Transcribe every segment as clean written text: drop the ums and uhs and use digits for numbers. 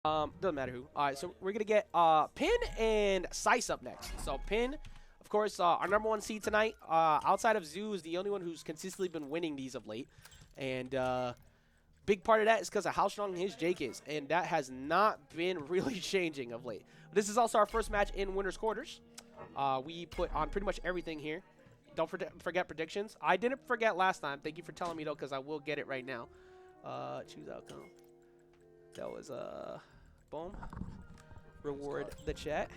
Doesn't matter who. All right, so we're gonna get Pin and Sice up next. So Pin, of course, our #1 seed tonight. Outside of Zoo, is the only one who's consistently been winning these of late, and big part of that is because of how strong his Jake is, and that has not been really changing of late. This is also our first match in winners quarters. We put on pretty much everything here. Don't forget predictions. I didn't forget last time. Thank you for telling me though, because I will get it right now. Choose outcome. That was boom. Reward the chat.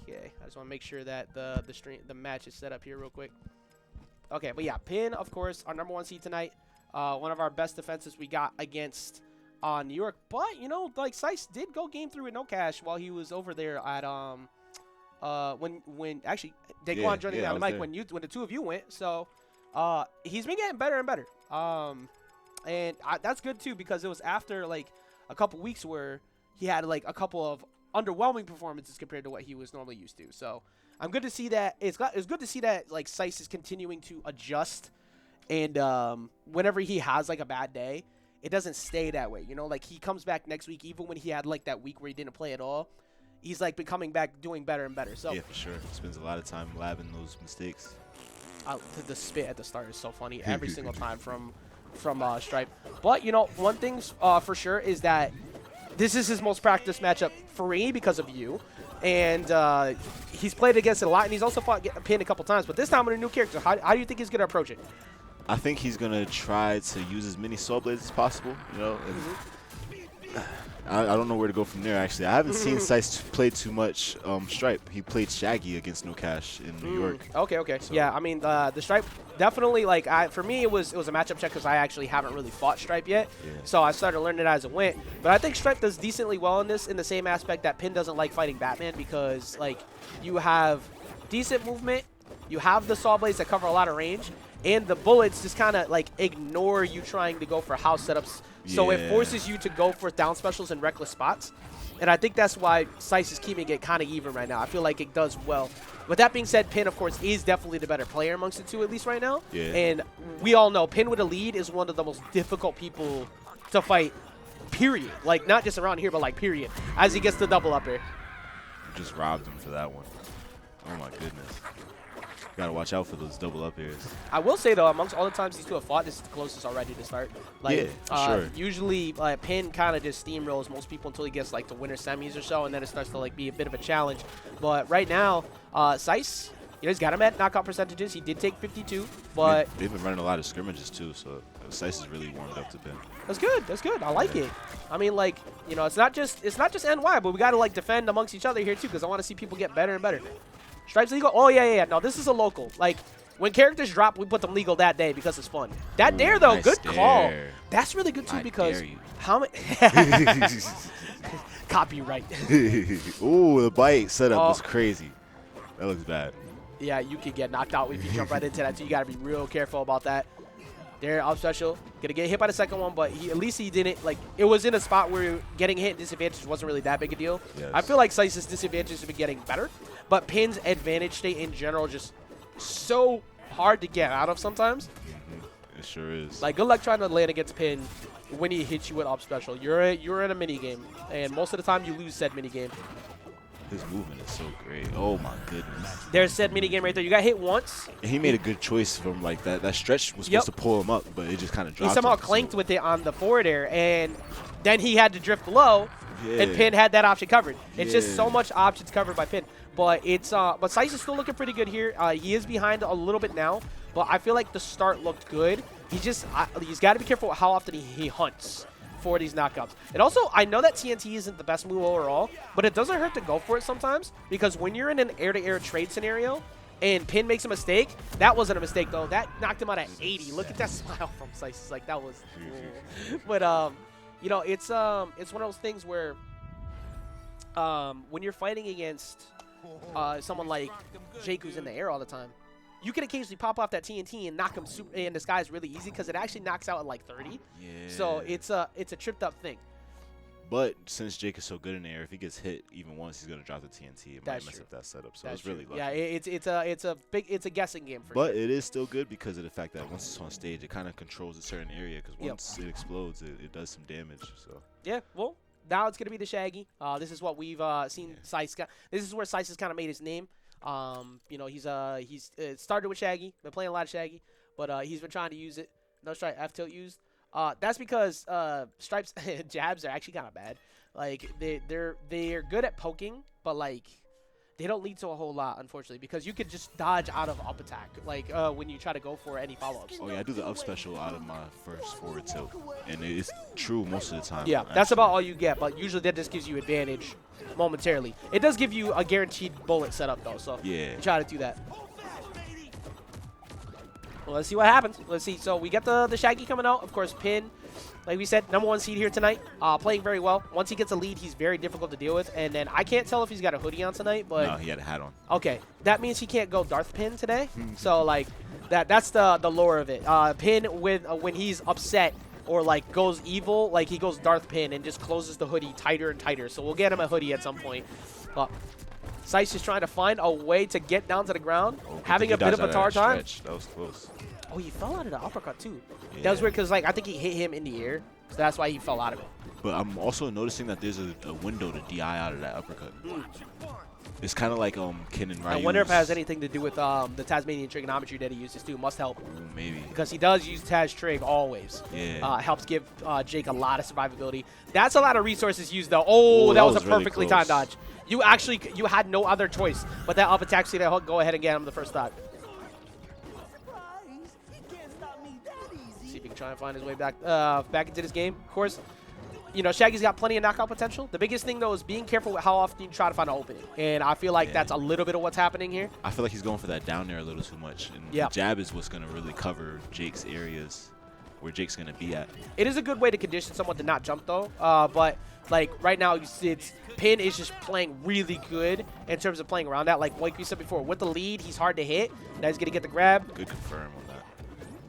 Okay, I just want to make sure that the match is set up here real quick. Okay, but yeah, Pin, of course, our #1 seed tonight. One of our best defenses we got against New York. But you know, like Sice did go game 3 with no cash while he was over there at when actually Daquan joining me on the mic when the two of you went. So he's been getting better and better. And that's good too, because it was after like a couple weeks where he had like a couple of underwhelming performances compared to what he was normally used to. So I'm good to see that. It's good to see that like Sice is continuing to adjust, and whenever he has like a bad day, it doesn't stay that way. You know, like he comes back next week, even when he had like that week where he didn't play at all. He's like been coming back doing better and better. So yeah, for sure. He spends a lot of time labbing those mistakes. The spit at the start is so funny every single time from Stripe. But you know, one thing for sure is that this is his most practiced matchup for me because of you, and he's played against it a lot, and he's also fought Pin a couple times. But this time with a new character, how do you think he's gonna approach it? I think he's gonna try to use as many Soul Blades as possible. You know. I don't know where to go from there, actually. I haven't seen Sice play too much Stripe. He played Shaggy against No Cash in New York. Okay. So. Yeah, I mean, the Stripe definitely, like, for me, it was a matchup check because I actually haven't really fought Stripe yet. Yeah. So I started learning it as it went. But I think Stripe does decently well in this, in the same aspect that Pin doesn't like fighting Batman, because, like, you have decent movement, you have the Saw Blades that cover a lot of range, and the bullets just kind of, like, ignore you trying to go for house setups. So it forces you to go for down specials in reckless spots. And I think that's why Sice is keeping it kind of even right now. I feel like it does well. With that being said, Pin, of course, is definitely the better player amongst the two, at least right now. Yeah. And we all know Pin with a lead is one of the most difficult people to fight, period. Like, not just around here, but, like, period, as he gets the double up here. Just robbed him for that one. Oh, my goodness. Gotta watch out for those double up airs. I will say, though, amongst all the times these two have fought, this is the closest already to start. Like, yeah, for sure. Usually, Pin kind of just steamrolls most people until he gets, like, to winner semis or so, and then it starts to, like, be a bit of a challenge. But right now, Sice, you know, he's got him at knockout percentages. He did take 52, but... They've been running a lot of scrimmages, too, so Sice is really warmed up to Pin. That's good. That's good. I like it. I mean, like, you know, it's not just NY, but we got to, like, defend amongst each other here, too, because I want to see people get better and better. Stripes legal? Oh, yeah. No, this is a local. Like, when characters drop, we put them legal that day because it's fun. That dare, though, nice good dare. call. That's really good, too, because how many... Copyright. Ooh, the bite setup was crazy. That looks bad. Yeah, you could get knocked out if you jump right into that, too. You got to be real careful about that. There, up special. Gonna get hit by the second one, but at least he didn't. Like, it was in a spot where getting hit and disadvantage wasn't really that big a deal. Yes. I feel like Sice's disadvantages have been getting better, but Pin's advantage state in general just so hard to get out of sometimes. It sure is. Like, good luck trying to land against Pin when he hits you with up special. You're in a mini game, and most of the time you lose said mini game. His movement is so great. Oh my goodness. There's said mini game right there. You got hit once. And he made a good choice from like that. That stretch was supposed to pull him up, but it just kind of dropped. He somehow him, clanked with it on the forward air, and then he had to drift low, and Pin had that option covered. It's just so much options covered by Pin. But it's but Sice is still looking pretty good here. He is behind a little bit now, but I feel like the start looked good. He's got to be careful how often he hunts for these knockouts. And also, I know that TNT isn't the best move overall, but it doesn't hurt to go for it sometimes, because when you're in an air-to-air trade scenario and Pin makes a mistake, that wasn't a mistake, though. That knocked him out at 80. Look at that smile from Sice. It's like, that was cool. But, you know, it's one of those things where when you're fighting against someone like Jake, who's in the air all the time, you can occasionally pop off that TNT and knock him in the skies really easy, because it actually knocks out at like 30. Yeah. So it's a tripped up thing. But since Jake is so good in the air, if he gets hit even once, he's gonna drop the TNT. It might mess up that setup. So it's really lucky. Yeah, it's a guessing game for But sure. it is still good because of the fact that once it's on stage, it kind of controls a certain area. Because once it explodes, it does some damage. So yeah, well, now it's gonna be the Shaggy. This is what we've seen Sice got. This is where Sice has kind of made his name. You know, he's started with Shaggy, been playing a lot of Shaggy, but he's been trying to use it. No stripe F tilt used. That's because Stripe's jabs are actually kind of bad. Like they're good at poking, but like they don't lead to a whole lot, unfortunately, because you could just dodge out of up attack, like when you try to go for any follow-ups. oh yeah, I do the up special out of my first forward tilt, and it's true most of the time. Yeah, that's about all you get, but usually that just gives you advantage momentarily. It does give you a guaranteed bullet setup though, so yeah, try to do that. Well, let's see what happens. Let's see. So we got the Shaggy coming out. Of course, Pin, like we said, #1 seed here tonight. Playing very well. Once he gets a lead, he's very difficult to deal with. And then I can't tell if he's got a hoodie on tonight, but no, he had a hat on. Okay, that means he can't go Darth Pin today. So like that's the lore of it. Pin when he's upset or like goes evil, like he goes Darth Pin and just closes the hoodie tighter and tighter. So we'll get him a hoodie at some point. But Sice is trying to find a way to get down to the ground, having a bit of a hard time. That was close. Oh, he fell out of the uppercut too. Yeah. That was weird because like I think he hit him in the air, so that's why he fell out of it. But I'm also noticing that there's a window to DI out of that uppercut. It's kind of like Ken and Ryu. I wonder if it has anything to do with the Tasmanian trigonometry that he uses too. Must help. Ooh, maybe. Because he does use Taz Trig always. Yeah. Helps give Jake a lot of survivability. That's a lot of resources used though. Oh, that was a really perfectly close. timed dodge. You had no other choice but that up attack, so that go ahead and get him the first stock. See if he can try and find his way back into this game. Of course, you know, Shaggy's got plenty of knockout potential. The biggest thing, though, is being careful with how often you try to find an opening. And I feel like that's a little bit of what's happening here. I feel like he's going for that down there a little too much. And the jab is what's going to really cover Jake's areas where Jake's going to be at. It is a good way to condition someone to not jump, though. But, like, right now, Pin is just playing really good in terms of playing around that. Like we said before, with the lead, he's hard to hit. Now he's going to get the grab. Good confirm on that.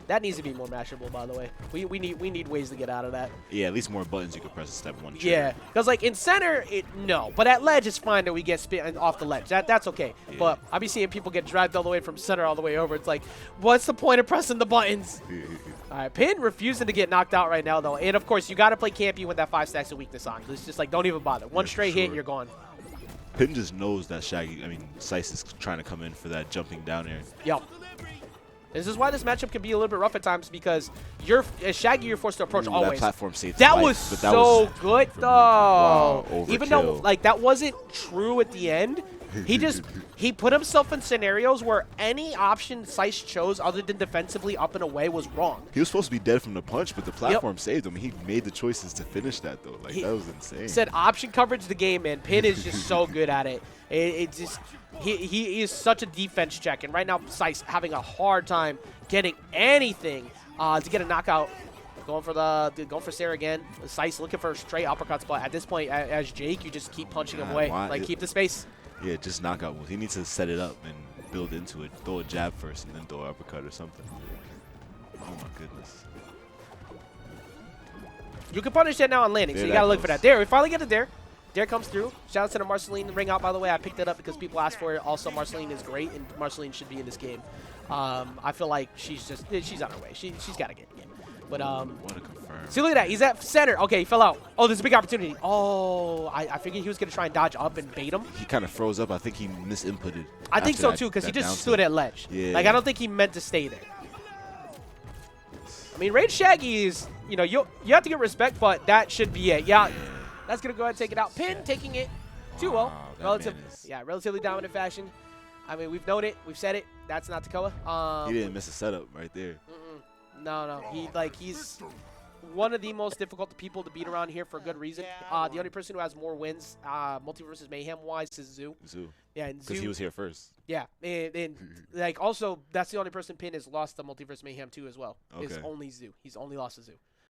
That needs to be more mashable, by the way. We need ways to get out of that. Yeah, at least more buttons you can press in step 1. Yeah, because like in center, no. But at ledge, it's fine that we get spit off the ledge. That's okay. Yeah. But I be seeing people get dragged all the way from center all the way over. It's like, what's the point of pressing the buttons? All right, Pin refusing to get knocked out right now, though. And, of course, you got to play campy with that 5 stacks of weakness on. It's just like, don't even bother. One straight hit, you're gone. Pin just knows that Sice is trying to come in for that jumping down air. Yep. This is why this matchup can be a little bit rough at times because as Shaggy, you're forced to approach always. That platform saved that life, was but that so was good, though. Wow, even though like that wasn't true at the end, he put himself in scenarios where any option Sice chose other than defensively up and away was wrong. He was supposed to be dead from the punch, but the platform saved him. He made the choices to finish that, though. Like, that was insane. Said option coverage the game, man. Pin is just so good at it. It just he is such a defense check, and right now Sice having a hard time getting anything to get a knockout. Going for Sarah again. Sice looking for straight uppercuts, but at this point, as Jake, you just keep punching him away. Like, keep the space. Yeah, just knockout moves. He needs to set it up and build into it. Throw a jab first and then throw an uppercut or something. Oh, my goodness. You can punish that now on landing, so you got to look for that. There, we finally get it there. There comes through. Shout out to the Marceline ring out, by the way. I picked it up because people asked for it. Also, Marceline is great, and Marceline should be in this game. I feel like she's on her way. She's got to get in the game. But what a confirm. See, look at that. He's at center. Okay, he fell out. Oh, there's a big opportunity. Oh, I figured he was going to try and dodge up and bait him. He kind of froze up. I think he misinputted. I think so, too, because he just stood at ledge. Yeah. Like, I don't think he meant to stay there. I mean, Rage Shaggy is, you know, you have to get respect, but that should be it. Yeah, that's going to go ahead and take it out. Pin taking it 2-0. Relatively dominant fashion. I mean, we've known it. We've said it. That's not Takoa. He didn't miss a setup right there. No. He's one of the most difficult people to beat around here for a good reason. The only person who has more wins, MultiVersus Mayhem-wise, is Zoo. Yeah, and Zoo. Because he was here first. Yeah, and like also, that's the only person Pin has lost the MultiVersus Mayhem to as well. Okay. Is only Zoo. He's only lost to Zoo.